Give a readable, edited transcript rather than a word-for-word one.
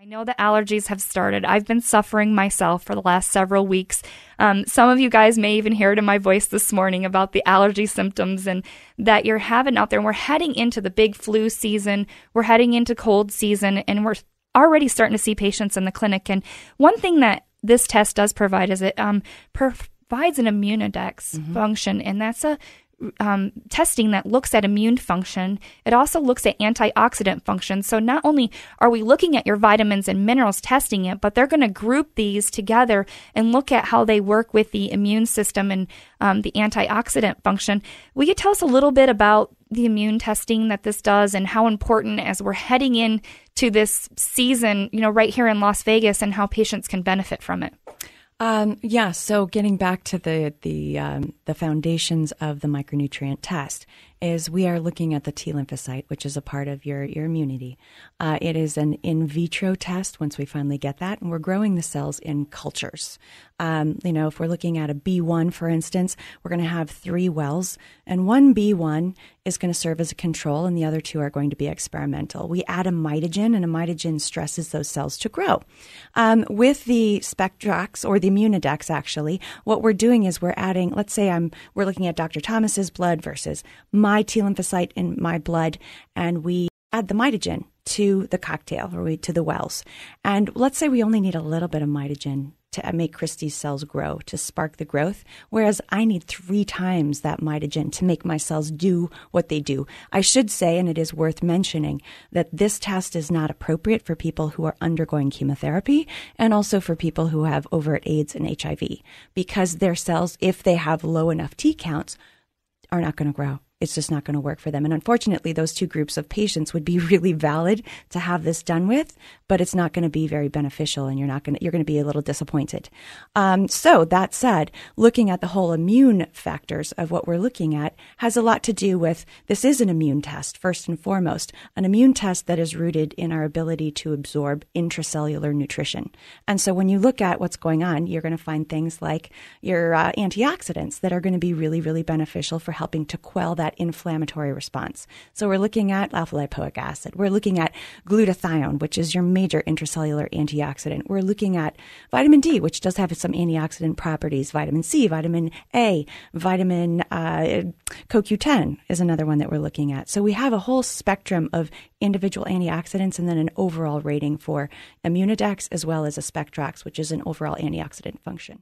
I know the allergies have started. I've been suffering myself for the last several weeks. Some of you guys may even hear it in my voice this morning about the allergy symptoms and that you're having out there. And we're heading into the big flu season. We're heading into cold season, and we're already starting to see patients in the clinic. And one thing that this test does provide is it provides an immunodex function, and that's a testing that looks at immune function. It also looks at antioxidant function. So not only are we looking at your vitamins and minerals testing it, but they're going to group these together and look at how they work with the immune system and the antioxidant function. Will you tell us a little bit about the immune testing that this does and how important as we're heading into this season, right here in Las Vegas, and how patients can benefit from it? So getting back to the foundations of the micronutrient test is we are looking at the T lymphocyte, which is a part of your immunity. It is an in vitro test once we finally get that, and we're growing the cells in cultures. If we're looking at a B1, for instance, we're going to have 3 wells, and one B1 is going to serve as a control, and the other 2 are going to be experimental. We add a mitogen, and a mitogen stresses those cells to grow. With the Spectrax, or the Immunodex, actually, what we're doing is we're adding, let's say we're looking at Dr. Thomas's blood versus my T lymphocyte in my blood, and we add the mitogen to the cocktail, or to the wells. And let's say we only need a little bit of mitogen to make Christie's cells grow, to spark the growth, whereas I need 3 times that mitogen to make my cells do what they do. I should say, and it is worth mentioning, that this test is not appropriate for people who are undergoing chemotherapy and also for people who have overt AIDS and HIV, because their cells, if they have low enough T counts, are not going to grow. It's just not going to work for them. And unfortunately, those 2 groups of patients would be really valid to have this done with, but it's not going to be very beneficial, and you're going to be a little disappointed. So that said, looking at the whole immune factors of what we're looking at has a lot to do with, this is an immune test, first and foremost, an immune test that is rooted in our ability to absorb intracellular nutrition. And so when you look at what's going on, you're going to find things like your antioxidants that are going to be really, really beneficial for helping to quell that inflammatory response. So we're looking at alpha-lipoic acid. We're looking at glutathione, which is your major intracellular antioxidant. We're looking at vitamin D, which does have some antioxidant properties. Vitamin C, vitamin A, vitamin CoQ10 is another one that we're looking at. So we have a whole spectrum of individual antioxidants, and then an overall rating for Immunodex, as well as a Spectrax, which is an overall antioxidant function.